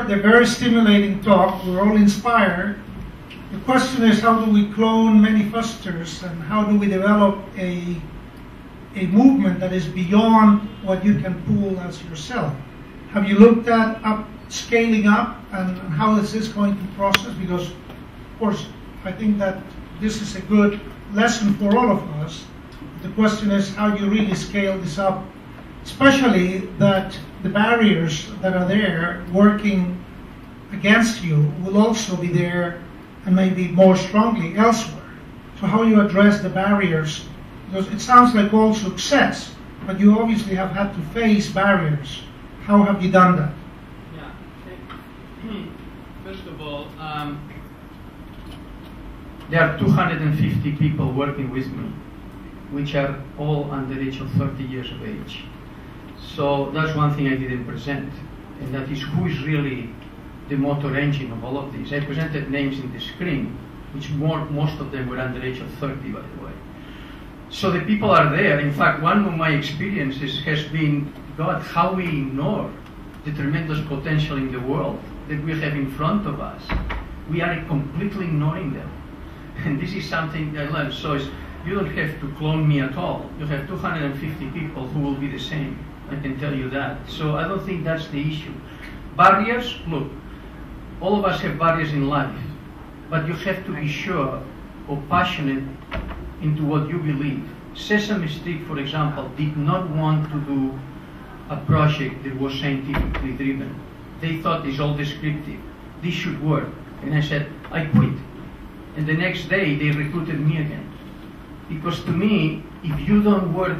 heard the very stimulating talk. We're all inspired. The question is, how do we clone manifestors, and how do we develop a movement that is beyond what you can pull as yourself? Have you looked at scaling up, and how is this going to process? Because, of course, I think that this is a good lesson for all of us. The question is how you really scale this up, especially that the barriers that are there working against you will also be there, and maybe more strongly elsewhere. So how you address the barriers, because it sounds like all success, but you obviously have had to face barriers. How have you done that? Yeah. First of all, there are 250 people working with me, which are all under the age of 30 years of age. So that's one thing I didn't present, and that is who is really the motor engine of all of this. I presented names in the screen, which most of them were under the age of 30, by the way. So the people are there. In fact, one of my experiences has been, God, how we ignore the tremendous potential in the world that we have in front of us. We are completely ignoring them. And this is something I learned. So you don't have to clone me at all. You have 250 people who will be the same. I can tell you that. So I don't think that's the issue. Barriers, look, all of us have barriers in life, but you have to be sure or passionate into what you believe. Sesame Street, for example, did not want to do a project that was scientifically driven. They thought it's all descriptive. This should work. And I said, I quit. And the next day, they recruited me again. Because to me, if you don't work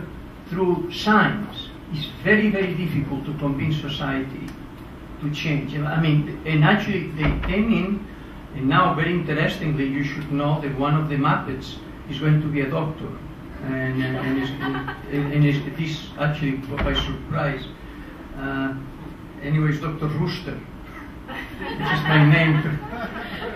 through science, it's very, very difficult to convince society to change. I mean, and actually they came in, and now very interestingly, you should know that one of the Muppets is going to be a doctor. And this actually by surprise. Anyways, Dr. Rooster, which is my name.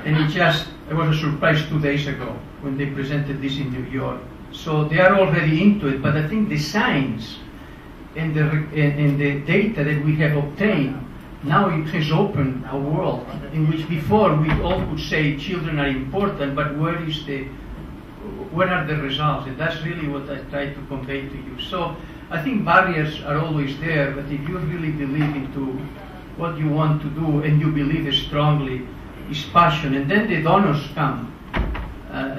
And it was a surprise 2 days ago when they presented this in New York. So they are already into it, but I think the science and the data that we have obtained, now it has opened a world in which before we all could say children are important, but where are the results? And that's really what I try to convey to you. So I think barriers are always there, but if you really believe into what you want to do and you believe strongly, it's passion. And then the donors come.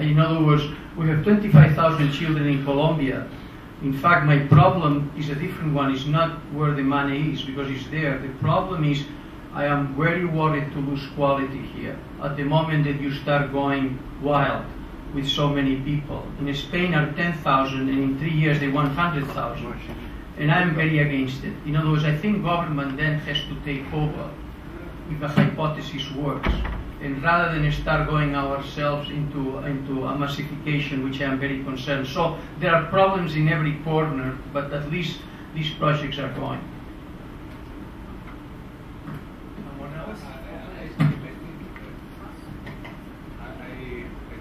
In other words, we have 25,000 children in Colombia. In fact, my problem is a different one. It's not where the money is, because it's there. The problem is I am very worried to lose quality here. At the moment that you start going wild with so many people. In Spain are 10,000, and in 3 years they want 100,000. And I'm very against it. In other words, I think government then has to take over if the hypothesis works. And rather than start going ourselves into a massification, which I am very concerned. So there are problems in every corner, but at least these projects are going. Someone else? I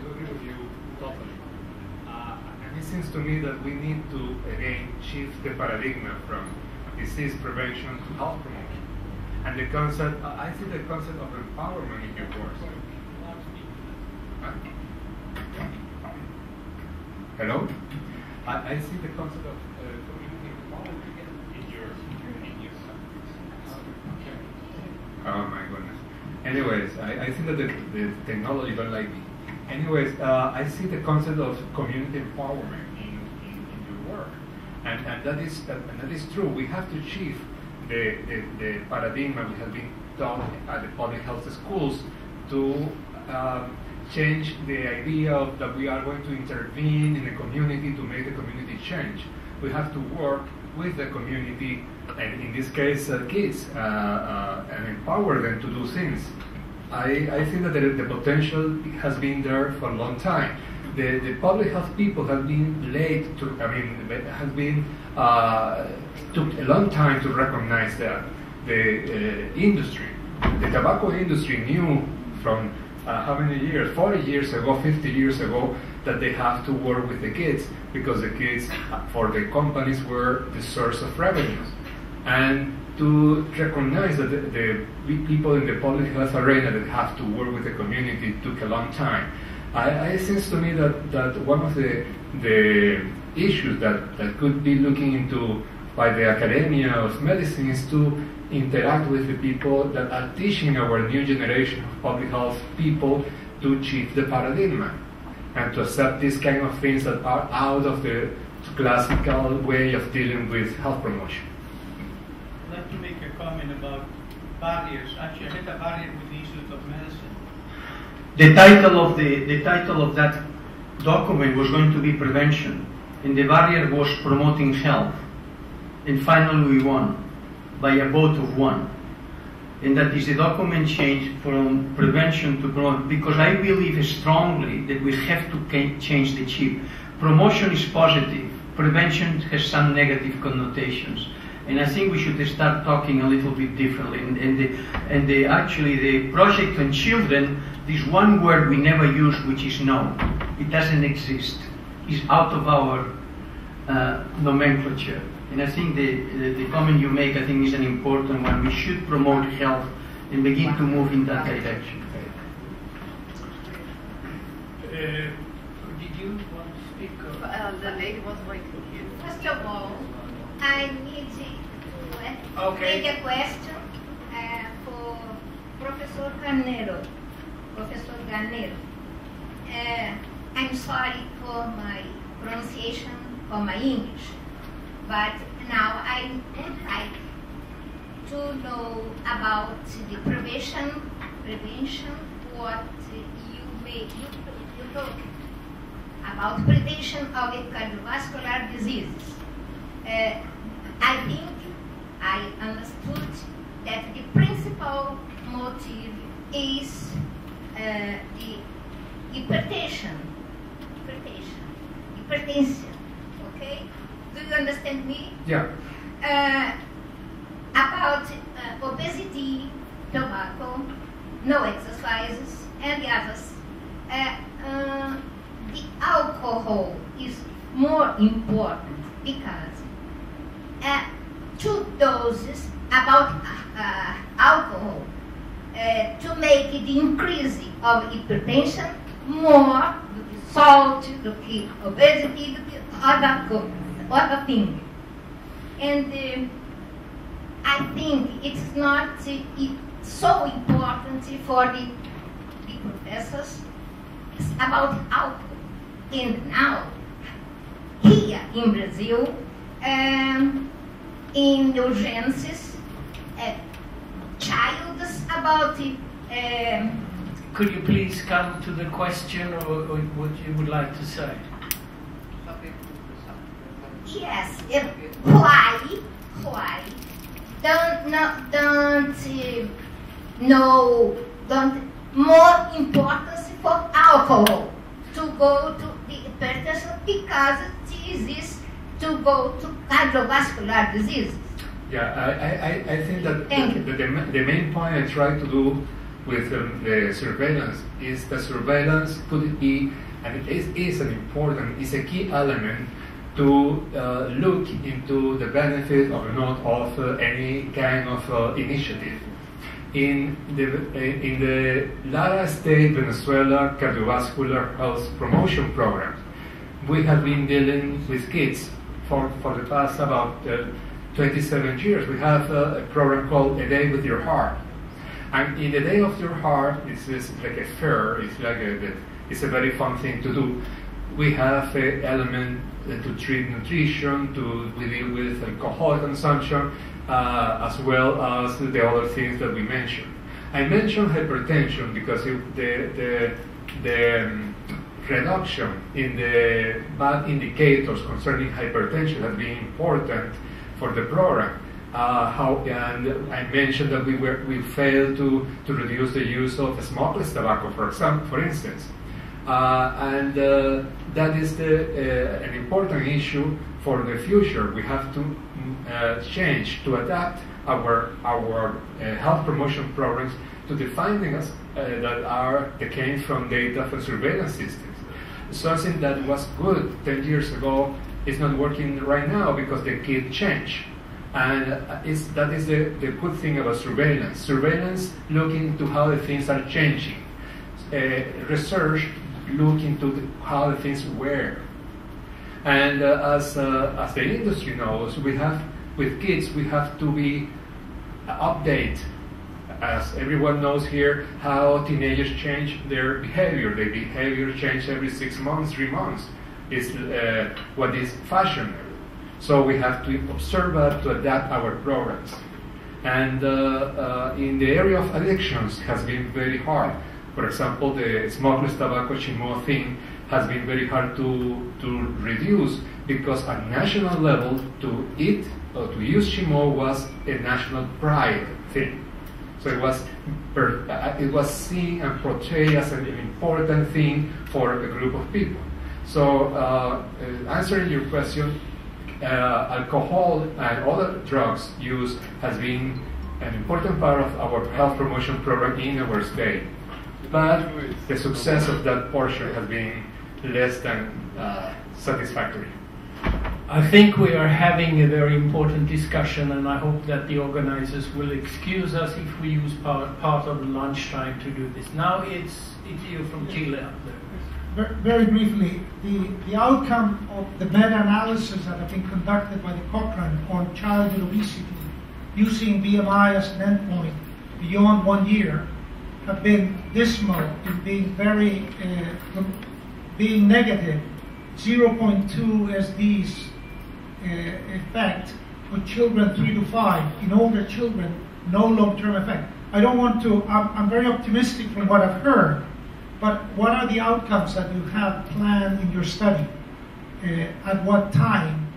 do agree with you totally. And it seems to me that we need to, again, shift the paradigm from disease prevention to health promotion. And the concept, I see the concept of empowerment in your course. Hello? I see the concept of community empowerment in your Oh my goodness. Anyways, I think that the technology don't like me. Anyways, I see the concept of community empowerment in your work. And that is true. We have to shift the paradigm we have been taught at the public health schools to change the idea of that we are going to intervene in the community to make the community change. We have to work with the community, and in this case kids, and empower them to do things. I think that the potential has been there for a long time. The public health people have been late to, has been, took a long time to recognize that. The industry, the tobacco industry knew from how many years, 40 years ago, 50 years ago, that they have to work with the kids, because the kids, for the companies, were the source of revenues. And to recognize that the people in the public health arena that have to work with the community took a long time. It seems to me that one of the issues that could be looking into by the academia of medicine is to interact with the people that are teaching our new generation of public health people to shift the paradigm and to accept these kind of things that are out of the classical way of dealing with health promotion. I'd like to make a comment about barriers. Actually, I had a barrier with the Institute of Medicine. The title of that document was going to be prevention, and the barrier was promoting health. And finally we won by a vote of 1. And that is the document changed from prevention to promote, because I believe strongly that we have to change the chip. Promotion is positive, prevention has some negative connotations. And I think we should start talking a little bit differently. And actually the project on children, this one word we never use, which is no. It doesn't exist. It's out of our nomenclature. And I think the comment you make, I think, is an important one. We should promote health and begin to move in that direction. Did you want to speak? The lady was waiting. First of all, I need to make a question for Professor Garnero. Professor Garnero. I'm sorry for my pronunciation or my English, but now I would like to know about the prevention, what you talk about prevention of cardiovascular diseases. I think I understood that the principal motive is the hypertension. Okay? Do you understand me? Yeah. About obesity, tobacco, no exercises, and the others. The alcohol is more important because 2 doses about alcohol to make the increase of hypertension more salt, the obesity, the other thing. And I think it's not so important for the professors. It's about alcohol. And now, here in Brazil, in urgencies, childs about Could you please come to the question or what you would like to say? yes, why don't more importance for alcohol to go to the hypertension because it is to go to cardiovascular diseases. Yeah, I think that the main point I try to do with the surveillance is that surveillance could be, and it is a key element to look into the benefit or not of any kind of initiative. In the Lara State Venezuela Cardiovascular Health Promotion Program, we have been dealing with kids for the past about 27 years. We have a program called A Day with Your Heart. And in the Day of Your Heart, it's like a fair, it's a very fun thing to do. We have an element to treat nutrition, we deal with alcohol consumption, as well as the other things that we mentioned. I mentioned hypertension because the reduction in the bad indicators concerning hypertension has been important for the program. And I mentioned that we failed to reduce the use of smokeless tobacco, for instance. And that is an important issue for the future. We have to change, to adapt our health promotion programs to the findings that came from data from surveillance systems. Something that was good 10 years ago is not working right now because the kid changed. And that is the good thing about surveillance. Surveillance looking into how the things are changing. Research looking into how the things were. And as the industry knows, with kids we have to be update, as everyone knows here, how teenagers change their behavior. Their behavior changes every 6 months, 3 months. It's what is fashionable. So we have to observe that to adapt our programs. And in the area of addictions has been very hard. For example, the smokeless tobacco Chimo thing has been very hard to reduce, because at national level to eat or to use Chimo was a national pride thing. So it was seen and portrayed as an important thing for a group of people. So answering your question, alcohol and other drugs use has been an important part of our health promotion program in our state. But the success of that portion has been less than satisfactory. I think we are having a very important discussion, and I hope that the organizers will excuse us if we use part of the lunchtime to do this. Now it's you from Chile up there. Very briefly, the outcome of the meta-analysis that have been conducted by the Cochrane on childhood obesity using BMI as an endpoint beyond 1 year have been dismal in being negative. 0.2 SDs effect for children 3 to 5. In older children, no long-term effect. I don't want to, I'm very optimistic from what I've heard, but what are the outcomes that you have planned in your study? At what time?